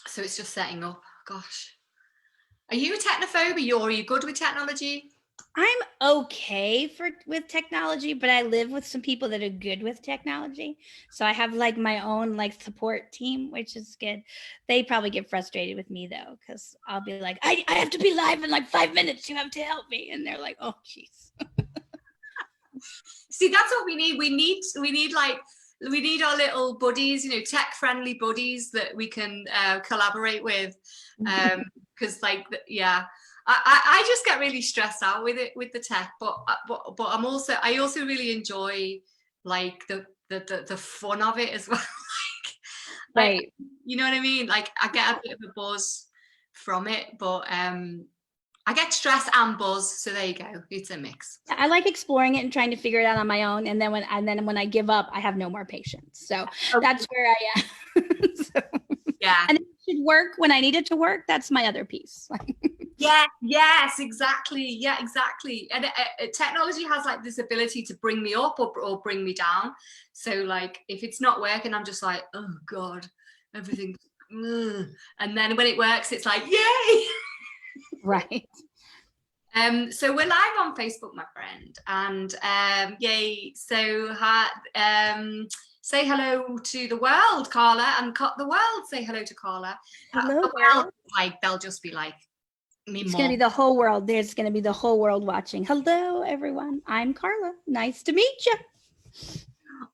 So it's just setting up. Gosh, are you a technophobe, or are you good with technology? I'm okay with technology, but I live with some people that are good with technology. So I have like my own like support team, which is good. They probably get frustrated with me though, because I'll be like, I have to be live in like 5 minutes. You have to help me. And they're like, oh, geez. See, that's what we need. We need our little buddies, tech-friendly buddies that we can collaborate with. Because yeah, I just get really stressed out with the tech, but I also really enjoy like the fun of it as well. Right. You know what I mean? Like I get a bit of a buzz from it, but I get stress and buzz, so there you go. It's a mix. I like exploring it and trying to figure it out on my own, and then when I give up, I have no more patience. So that's where I am. So, yeah, and it should work when I need it to work. That's my other piece. Yeah, yes, exactly. Yeah, exactly. And technology has like this ability to bring me up or bring me down. So like if it's not working, I'm just like, oh God, everything. And then when it works, it's like, yay. Right. So we're live on Facebook, my friend, and yay. So say hello to the world, Karla, and the world say hello to Karla. Hello, the world, like they'll just be like, it's going to be the whole world. There's going to be the whole world watching. Hello, everyone. I'm Karla. Nice to meet you.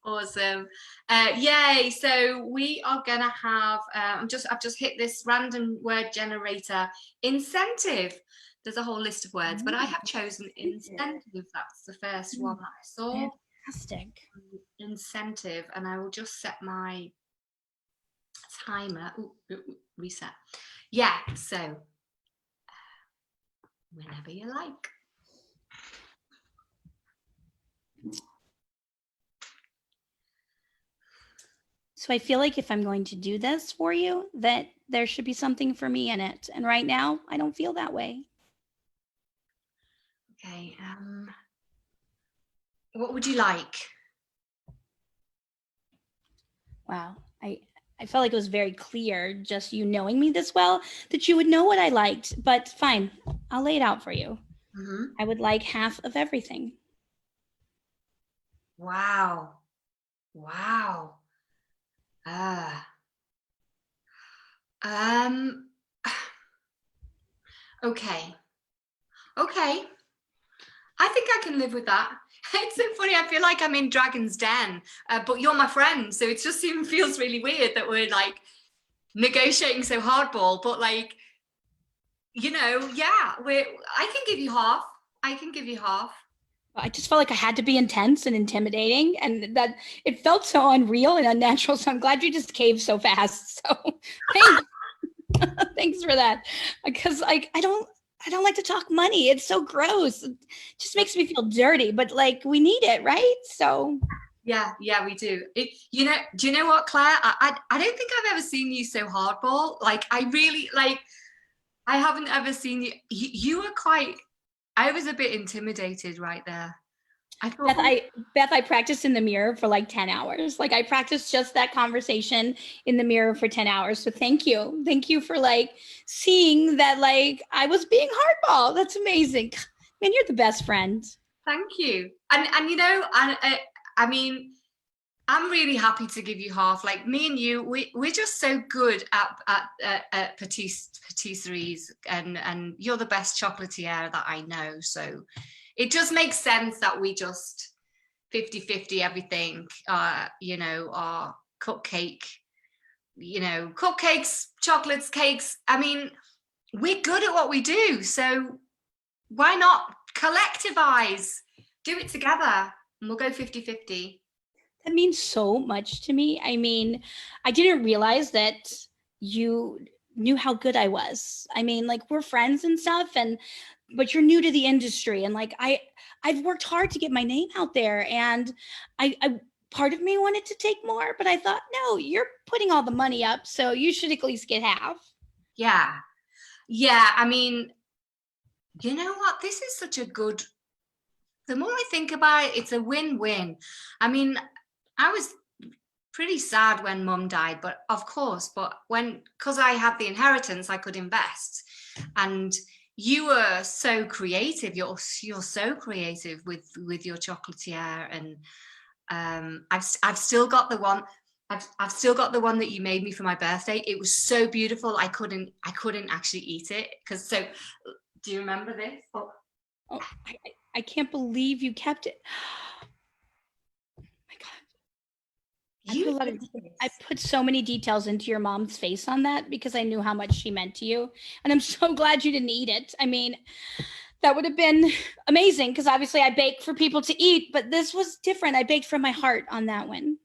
Awesome. Yay. So we are going to have, I've just hit this random word generator, incentive. There's a whole list of words, but I have chosen incentive. That's the first one that I saw. Fantastic. Incentive. And I will just set my timer. Ooh, reset. Yeah. So whenever you like. So I feel like if I'm going to do this for you, that there should be something for me in it. And right now, I don't feel that way. Okay. What would you like? Wow. I felt like it was very clear, just you knowing me this well, that you would know what I liked. But fine, I'll lay it out for you. Mm-hmm. I would like half of everything. Wow. Wow. Okay. I think I can live with that. It's so funny. I feel like I'm in Dragon's Den, but you're my friend, so it just even feels really weird that we're like negotiating so hardball. But like, yeah, I can give you half. I just felt like I had to be intense and intimidating, and that it felt so unreal and unnatural. So I'm glad you just caved so fast. So thanks. Thanks for that. Because I don't like to talk money. It's so gross. It just makes me feel dirty, but like we need it, right? So yeah, we do. Do you know what, Claire? I don't think I've ever seen you so hardball. Like I really like. I haven't ever seen you. You were quite. I was a bit intimidated right there. I thought, Beth, I practiced in the mirror for like 10 hours. Like I practiced just that conversation in the mirror for 10 hours. So thank you. Thank you for like seeing that like I was being hardball. That's amazing. Man, you're the best friend. Thank you. And I mean, I'm really happy to give you half. Like me and you, we're just so good at patisseries, and you're the best chocolatier that I know. So it just makes sense that we just 50-50 everything. Our cupcake, cupcakes, chocolates, cakes. I mean, we're good at what we do. So why not collectivize? Do it together, and we'll go 50-50. That means so much to me. I mean, I didn't realize that you knew how good I was. I mean, like we're friends and stuff, but you're new to the industry, and like I've worked hard to get my name out there, and I part of me wanted to take more, but I thought, no, you're putting all the money up, so you should at least get half. Yeah. I mean, you know what? This is such a good. The more I think about it, it's a win-win. I mean, I was pretty sad when mum died, but of course, because I had the inheritance, I could invest. And you were so creative. You're so creative with your chocolatier, and I've still got the one. I've still got the one that you made me for my birthday. It was so beautiful. I couldn't actually eat it because. So, do you remember this? Oh. Oh, I can't believe you kept it. You I put so many details into your mom's face on that because I knew how much she meant to you. And I'm so glad you didn't eat it. I mean, that would have been amazing because obviously I bake for people to eat, but this was different. I baked from my heart on that one.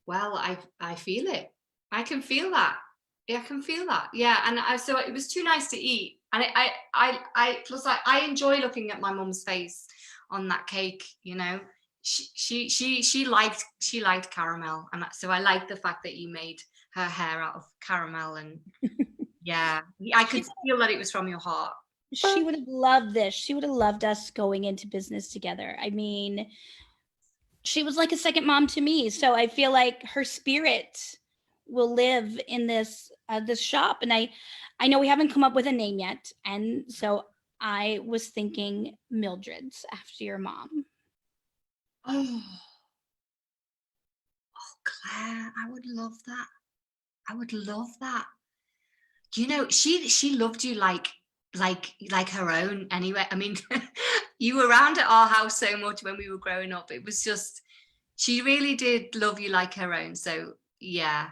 Well, I feel it. I can feel that. Yeah, I can feel that. Yeah, and so it was too nice to eat. And plus I enjoy looking at my mum's face on that cake. You know, she liked caramel, and so I like the fact that you made her hair out of caramel. And yeah, I could feel that it was from your heart. She would have loved this. She would have loved us going into business together. I mean, she was like a second mom to me. So I feel like her spirit will live in this shop. And I know we haven't come up with a name yet. And so I was thinking Mildred's after your mom. Oh, Claire, I would love that. I would love that. You know, she loved you like her own anyway. I mean, you were around at our house so much when we were growing up. It was just, she really did love you like her own. So yeah,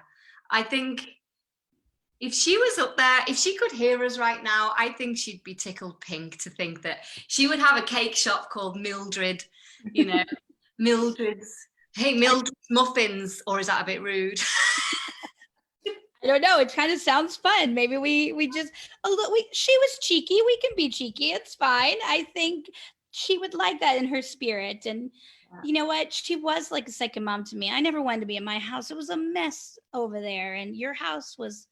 I think if she was up there, if she could hear us right now, I think she'd be tickled pink to think that she would have a cake shop called Mildred, you know, Mildred's, hey, Mildred's Muffins, or is that a bit rude? I don't know. It kind of sounds fun. Maybe we just she was cheeky. We can be cheeky. It's fine. I think she would like that in her spirit. And you know what? She was like a second mom to me. I never wanted to be in my house. It was a mess over there. And your house was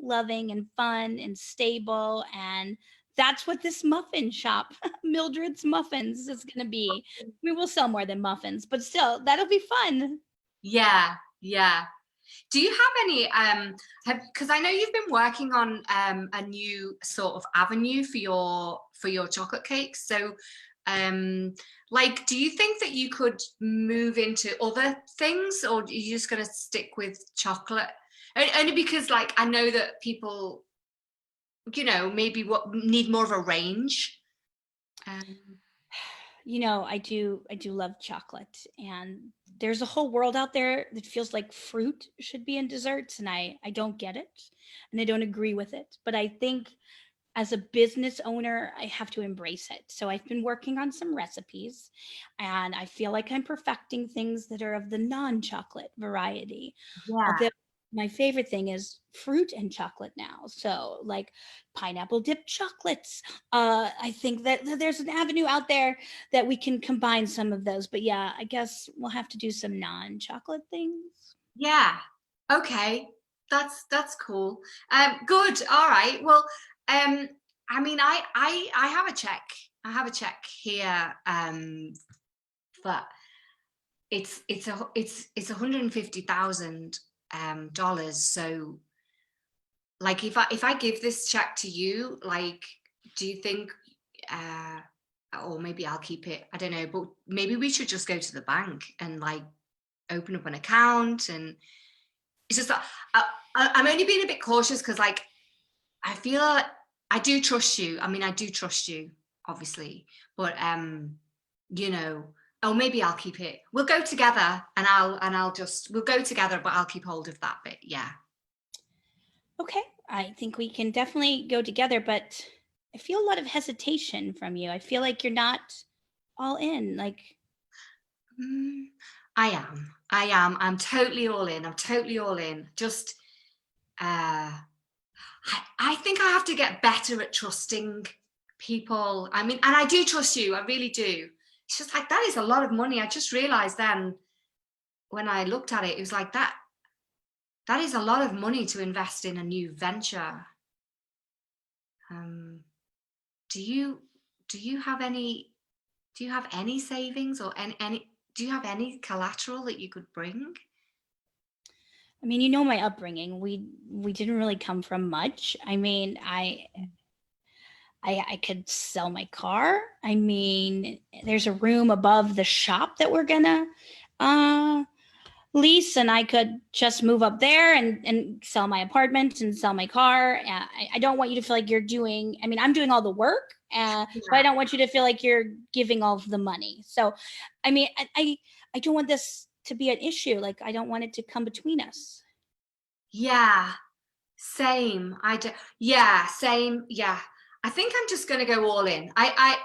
loving and fun and stable. And that's what this muffin shop, Mildred's Muffins, is going to be. We will sell more than muffins, but still, that'll be fun. Yeah, yeah. Do you have any because I know you've been working on a new sort of avenue for your chocolate cakes. So like, do you think that you could move into other things, or are you just going to stick with chocolate? Only because like I know that people, you know, maybe need more of a range. You know, I do love chocolate, and there's a whole world out there that feels like fruit should be in desserts, and I don't get it, and I don't agree with it. But I think as a business owner, I have to embrace it. So I've been working on some recipes, and I feel like I'm perfecting things that are of the non-chocolate variety. Yeah. Although my favorite thing is fruit and chocolate now. So like pineapple dipped chocolates. I think that there's an avenue out there that we can combine some of those. But yeah, I guess we'll have to do some non-chocolate things. Yeah. Okay. That's cool. Good. All right. Well, I mean, I have a check. I have a check here. But it's $150,000 dollars. So like if I give this check to you, like, do you think or maybe I'll keep it, I don't know, but maybe we should just go to the bank and like open up an account. And it's just that I'm only being a bit cautious because like I feel like I do trust you. I mean, I do trust you, obviously, but you know, oh, maybe I'll keep it. We'll go together, and we'll go together, but I'll keep hold of that bit. Yeah. Okay, I think we can definitely go together, but I feel a lot of hesitation from you. I feel like you're not all in. Like, I am. I'm totally all in. I'm totally all in. Just, I think I have to get better at trusting people. I mean, and I do trust you. I really do. It's just like, that is a lot of money. I just realized then when I looked at it, it was like that is a lot of money to invest in a new venture. Do you have any savings or any do you have any collateral that you could bring? I mean, you know, my upbringing, we didn't really come from much. I mean, I could sell my car. I mean, there's a room above the shop that we're gonna uh lease, and I could just move up there and sell my apartment and sell my car. I don't want you to feel like you're doing, I mean, I'm doing all the work, but I don't want you to feel like you're giving all of the money. So, I mean, I don't want this to be an issue. Like, I don't want it to come between us. Yeah, same. Yeah, same. Yeah. I think I'm just going to go all in. I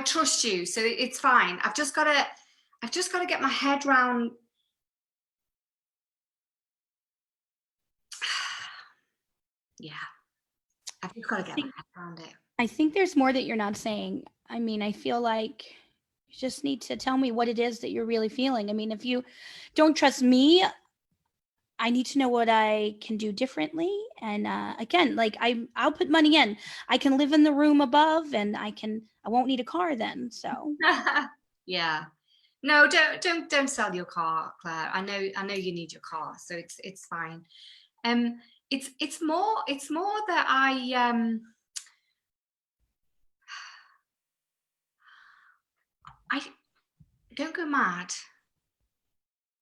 trust you, so it's fine. I've just got to get my head round. Yeah, I've just got to get my head around it. I think there's more that you're not saying. I mean, I feel like you just need to tell me what it is that you're really feeling. I mean, if you don't trust me, I need to know what I can do differently. And again, like I'll put money in. I can live in the room above, and I won't need a car then. So Yeah. No, don't sell your car, Claire. I know you need your car, so it's fine. It's more that I don't go mad,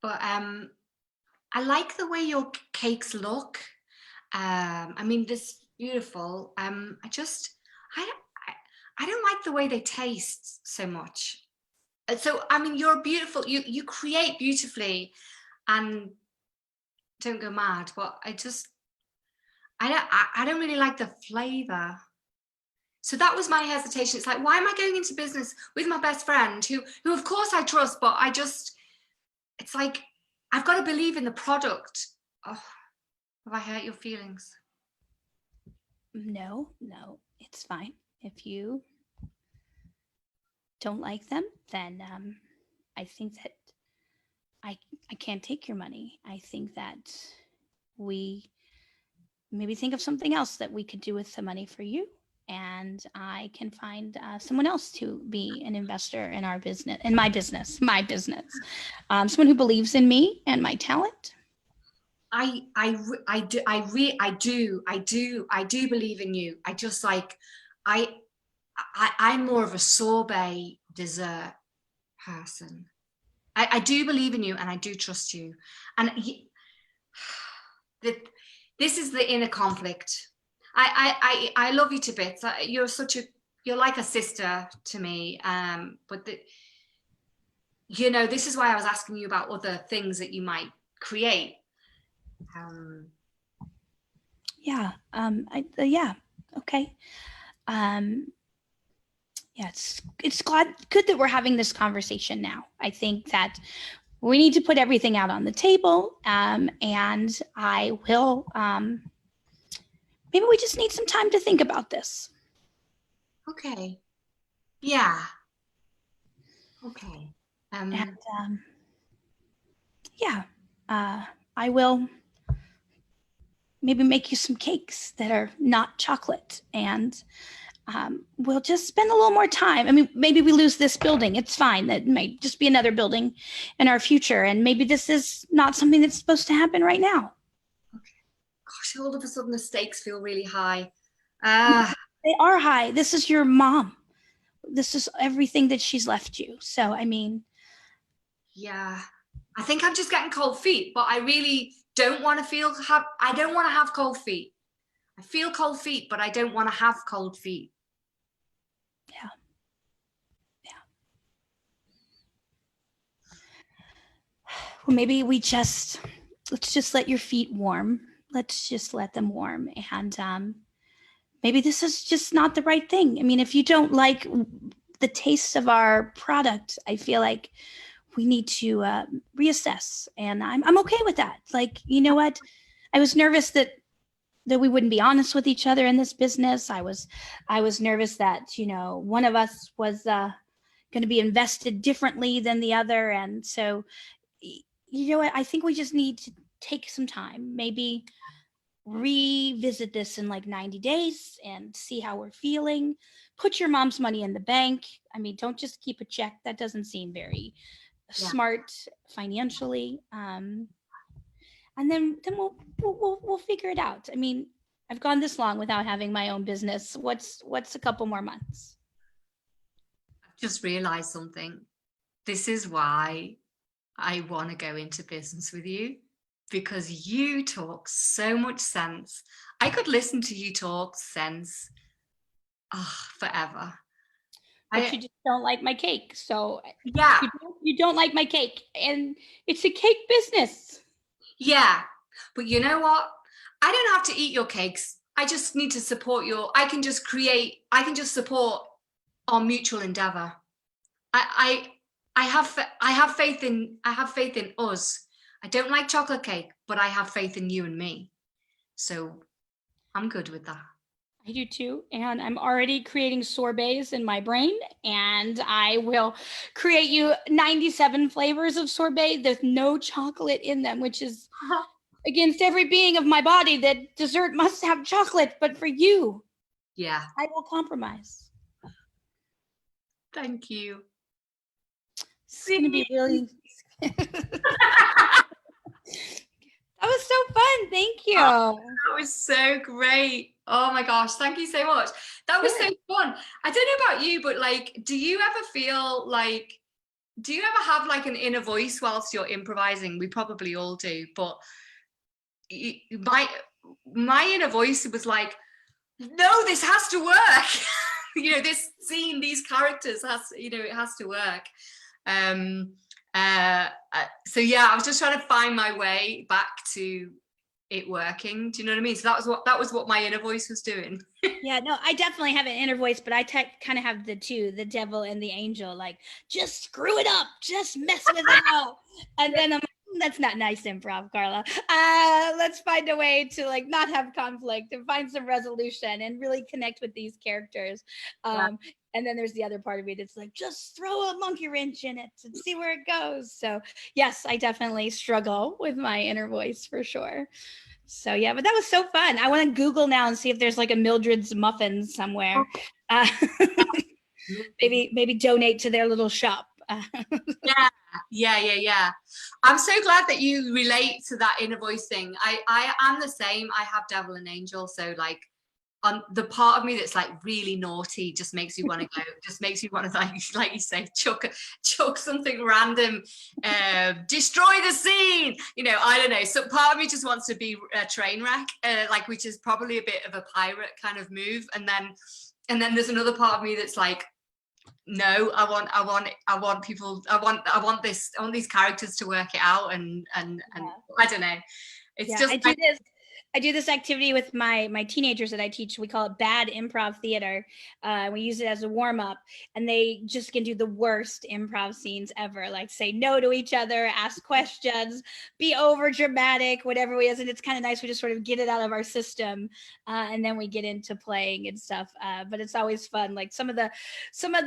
but I like the way your cakes look. I mean, this beautiful. I don't like the way they taste so much. So I mean, you're beautiful. You create beautifully, and don't go mad. But I don't really like the flavor. So that was my hesitation. It's like, why am I going into business with my best friend, who of course I trust, but it's like I've got to believe in the product. Oh, have I hurt your feelings? no, it's fine. If you don't like them, then I think that I can't take your money. I think that we maybe think of something else that we could do with the money for you, and I can find someone else to be an investor in our business, in my business, someone who believes in me and my talent. I do believe in you. I just like I'm more of a sorbet dessert person. I do believe in you, and I do trust you. And this is the inner conflict. I love you to bits. You're like a sister to me. But this is why I was asking you about other things that you might create. Yeah. Yeah. Okay. Yeah, it's good that we're having this conversation now. I think that we need to put everything out on the table, and I will. Maybe we just need some time to think about this. Okay. Yeah. Okay. And yeah, I will maybe make you some cakes that are not chocolate, and we'll just spend a little more time. I mean, maybe we lose this building. It's fine. That might just be another building in our future. And maybe this is not something that's supposed to happen right now. Okay. Gosh, all of a sudden the stakes feel really high. They are high. This is your mom. This is everything that she's left you. So, I mean. Yeah. I think I'm just getting cold feet, but I really don't want to I don't want to have cold feet. I feel cold feet, but I don't want to have cold feet. Yeah. Well, maybe let's just let your feet warm. Let's just let them warm. And maybe this is just not the right thing. I mean, if you don't like the taste of our product, I feel like we need to reassess. And I'm okay with that. Like, you know what? I was nervous that we wouldn't be honest with each other in this business. I was nervous that, one of us was going to be invested differently than the other. And so, you know what? I think we just need to take some time, maybe revisit this in like 90 days and see how we're feeling. Put your mom's money in the bank. I mean, don't just keep a check. That doesn't seem very smart financially. and then we'll figure it out. I mean, I've gone this long without having my own business. What's a couple more months? I've just realized something. This is why I want to go into business with you, because you talk so much sense. I could listen to you talk sense forever. But you just don't like my cake. So Yeah. you don't like my cake, and it's a cake business. Yeah. But you know what? I don't have to eat your cakes. I just need to support I can just support our mutual endeavor. I have faith in us. I don't like chocolate cake, but I have faith in you and me. So I'm good with that. I do too. And I'm already creating sorbets in my brain, and I will create you 97 flavors of sorbet. There's no chocolate in them, which is against every being of my body that dessert must have chocolate. But for you, yeah, I will compromise. Thank you. It's going to be really... That was so fun. Thank you. Oh, that was so great. Oh my gosh, thank you so much. That was so fun. I don't know about you, but like, do you ever have like an inner voice whilst you're improvising? We probably all do, but my inner voice was like, no, this has to work. This scene, these characters it has to work. So yeah, I was just trying to find my way back to it working. Do you know what I mean? So that was what my inner voice was doing. Yeah, no, I definitely have an inner voice, but I kind of have the two, the devil and the angel, like, just screw it up, just mess with it all. And then I'm like, that's not nice improv, Karla. Let's find a way to like not have conflict and find some resolution and really connect with these characters. And then there's the other part of me that's like, just throw a monkey wrench in it and see where it goes. So yes, I definitely struggle with my inner voice for sure. So yeah, but that was so fun. I want to Google now and see if there's like a Mildred's Muffins somewhere. Maybe donate to their little shop. Yeah. I'm so glad that you relate to that inner voice thing. I am the same. I have devil and angel. So like, the part of me that's like really naughty just makes you want to go, just makes you want to like you say, chuck something random, destroy the scene. I don't know. So part of me just wants to be a train wreck, which is probably a bit of a pirate kind of move. And then there's another part of me that's like, no, I want these characters to work it out, and I don't know. It's just I do this activity with my teenagers that I teach. We call it bad improv theater. We use it as a warm up, and they just can do the worst improv scenes ever, like say no to each other, ask questions, be over dramatic, whatever it is. And it's kind of nice. We just sort of get it out of our system, and then we get into playing and stuff. But it's always fun. Like some of the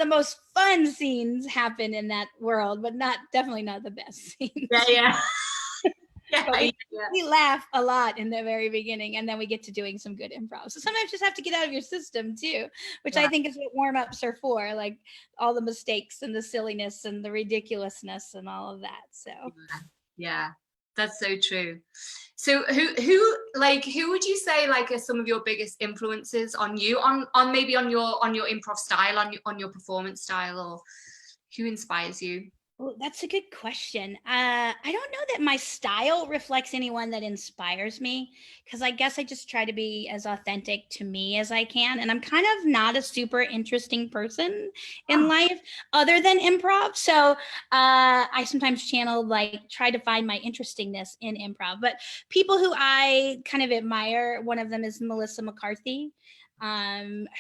most fun scenes happen in that world, but definitely not the best scenes. Yeah. We laugh a lot in the very beginning, and then we get to doing some good improv. So sometimes you just have to get out of your system too, which I think is what warm-ups are for, like all the mistakes and the silliness and the ridiculousness and all of that. So yeah, that's so true. So who would you say like are some of your biggest influences on you, on maybe on your improv style, on your performance style, or who inspires you? Well, that's a good question. I don't know that my style reflects anyone that inspires me, because I guess I just try to be as authentic to me as I can. And I'm kind of not a super interesting person in life other than improv. So I sometimes try to find my interestingness in improv. But people who I kind of admire, one of them is Melissa McCarthy.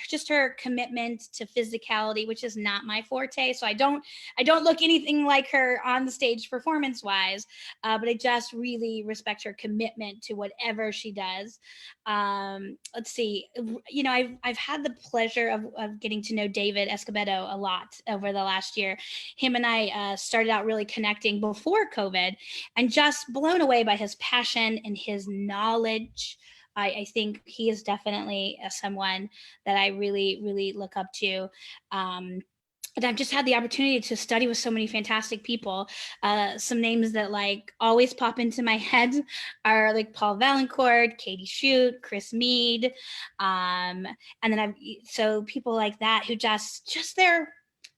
Just her commitment to physicality, which is not my forte. So I don't look anything like her on the stage performance wise, but I just really respect her commitment to whatever she does. Let's see, I've had the pleasure of getting to know David Escobedo a lot over the last year. Him and I started out really connecting before COVID, and just blown away by his passion and his knowledge. I think he is definitely someone that I really, really look up to. and I've just had the opportunity to study with so many fantastic people. Some names that like always pop into my head are like Paul Valancourt, Katie Shute, Chris Mead. And then so people like that who just their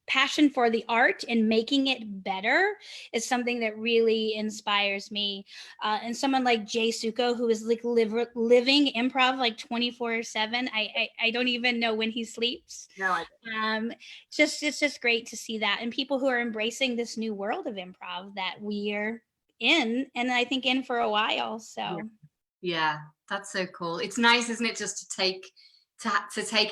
passion for the art and making it better is something that really inspires me. And someone like Jay Suko, who is like living improv like 24/7. I don't even know when he sleeps. No, I It's just great to see that, and people who are embracing this new world of improv that we're in, and I think in for a while. So yeah, that's so cool. It's nice, isn't it, just to take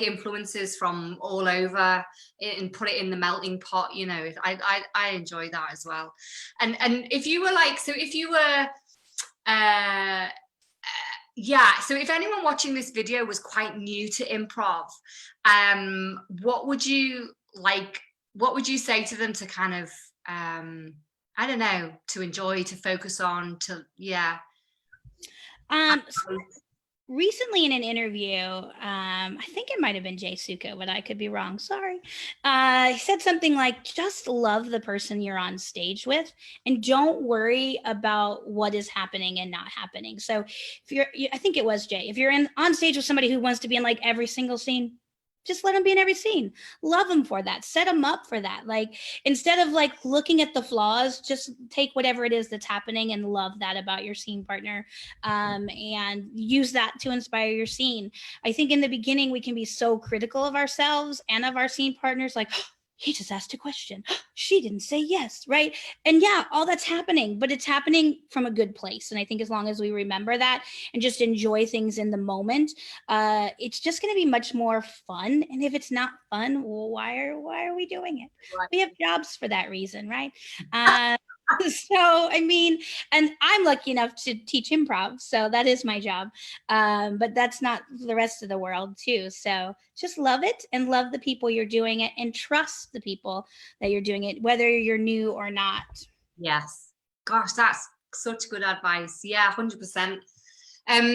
influences from all over and put it in the melting pot. You know, I enjoy that as well. And if you were like, so if you were yeah, so if anyone watching this video was quite new to improv, what would you say to them to kind of I don't know, to enjoy, to focus on, to so recently in an interview, I think it might have been Jay Suko, but I could be wrong. Sorry. He said something like, just love the person you're on stage with and don't worry about what is happening and not happening. So I think it was Jay, if you're on stage with somebody who wants to be in like every single scene, just let them be in every scene. Love them for that. Set them up for that. Like, instead of like looking at the flaws, just take whatever it is that's happening and love that about your scene partner, and use that to inspire your scene. I think in the beginning, we can be so critical of ourselves and of our scene partners, like, he just asked a question. She didn't say yes, right? And yeah, all that's happening, but it's happening from a good place. And I think as long as we remember that and just enjoy things in the moment, it's just going to be much more fun. And if it's not fun, well, why are we doing it? We have jobs for that reason, right? So, I mean, and I'm lucky enough to teach improv, so that is my job. But that's not the rest of the world too. So just love it and love the people you're doing it and trust the people that you're doing it, whether you're new or not. Yes. Gosh, that's such good advice. Yeah, 100%.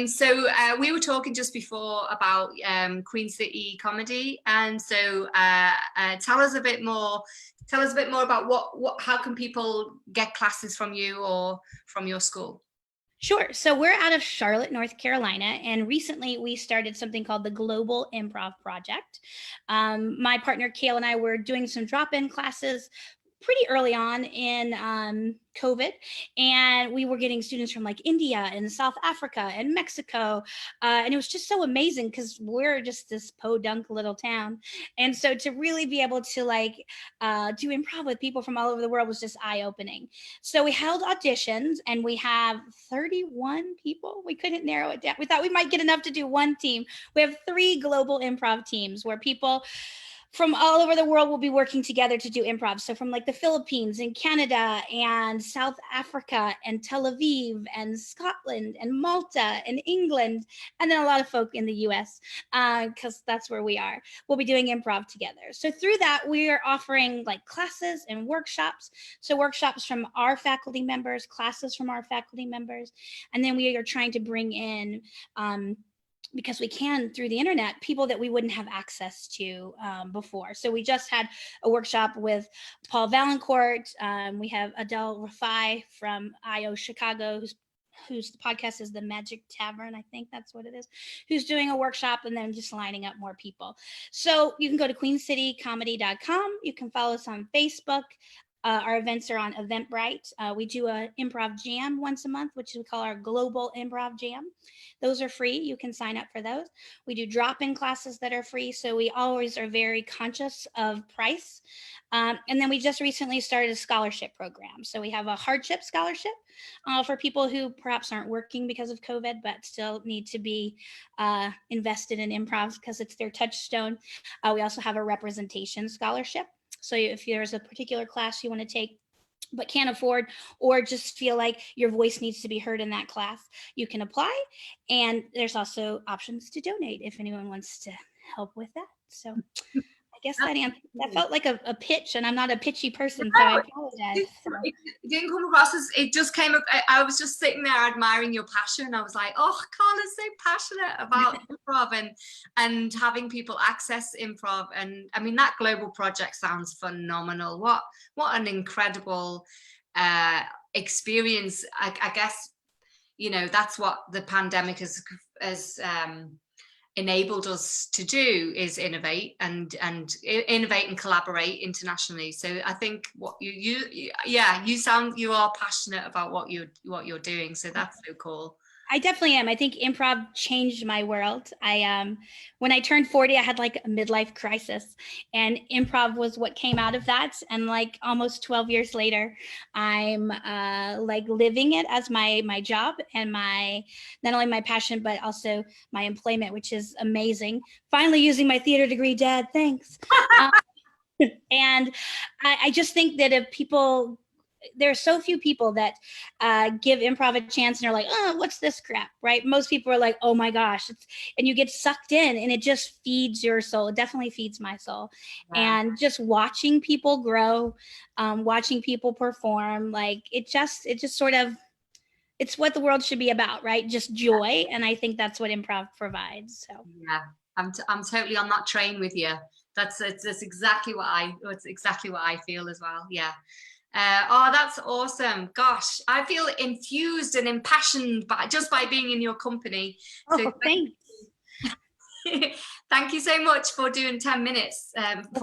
So we were talking just before about Queen City Comedy, and so tell us a bit more about what how can people get classes from you or from your school? Sure. So we're out of Charlotte, North Carolina, and recently we started something called the Global Improv Project. My partner Kale and I were doing some drop-in classes pretty early on in COVID, and we were getting students from like India and South Africa and Mexico, and it was just so amazing because we're just this podunk little town, and so to really be able to like do improv with people from all over the world was just eye-opening. So we held auditions, and we have 31 people. We couldn't narrow it down. We thought we might get enough to do one team. We have 3 global improv teams where people from all over the world will be working together to do improv. So from like the Philippines and Canada and South Africa and Tel Aviv and Scotland and Malta and England, and then a lot of folk in the US, because that's where we are. We'll be doing improv together. So through that, we are offering like classes and workshops. So workshops from our faculty members, classes from our faculty members, and then we are trying to bring in because we can through the internet, people that we wouldn't have access to before. So we just had a workshop with Paul Valancourt. We have Adele Rafai from IO Chicago, whose podcast is The Magic Tavern, I think that's what it is, who's doing a workshop, and then just lining up more people. So you can go to queencitycomedy.com. You can follow us on Facebook. Our events are on Eventbrite. We do a improv jam once a month, which we call our Global Improv Jam. Those are free. You can sign up for those. We do drop-in classes that are free, so we always are very conscious of price. And then we just recently started a scholarship program. So we have a hardship scholarship for people who perhaps aren't working because of COVID, but still need to be invested in improv because it's their touchstone. We also have a representation scholarship. So if there's a particular class you want to take but can't afford, or just feel like your voice needs to be heard in that class, you can apply. And there's also options to donate if anyone wants to help with that. So I guess that felt like a pitch, and I'm not a pitchy person, so I No, apologize. it didn't come across as, it just came up. I was just sitting there admiring your passion. I was like, oh, Karla's so passionate about improv and having people access improv. And I mean, that global project sounds phenomenal. What an incredible experience. I guess, you know, that's what the pandemic has enabled us to do, is innovate and innovate and collaborate internationally. So I think what you are passionate about what you're doing. So that's so cool. I definitely am. I think improv changed my world. When I turned 40, I had like a midlife crisis, and improv was what came out of that. And like almost 12 years later, I'm like living it as my job and not only my passion, but also my employment, which is amazing. Finally using my theater degree, Dad, thanks. And I just think that there are so few people that give improv a chance and are like, oh, what's this crap, right? Most people are like, oh my gosh, and you get sucked in, and it just feeds your soul. It definitely feeds my soul. Wow. And just watching people grow, watching people perform, like it just sort of, it's what the world should be about, right? Just joy. And I think that's what improv provides. So yeah, I'm totally on that train with you. That's exactly what I feel as well. Yeah. Oh, that's awesome. Gosh, I feel infused and impassioned by being in your company. So thanks. Thank you so much for doing 10 minutes.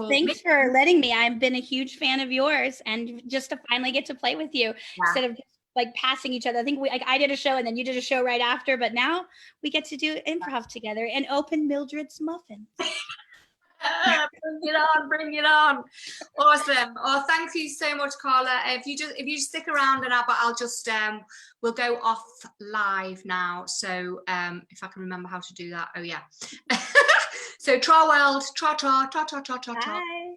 Thanks for letting me. I've been a huge fan of yours, and just to finally get to play with you instead of like passing each other. I think I did a show and then you did a show right after, but now we get to do improv together and open Mildred's Muffins. Bring it on. Awesome. Oh, thank you so much, Karla. If you stick around, and I'll just we'll go off live now. So if I can remember how to do that. Oh yeah. So tra world, tra. Bye.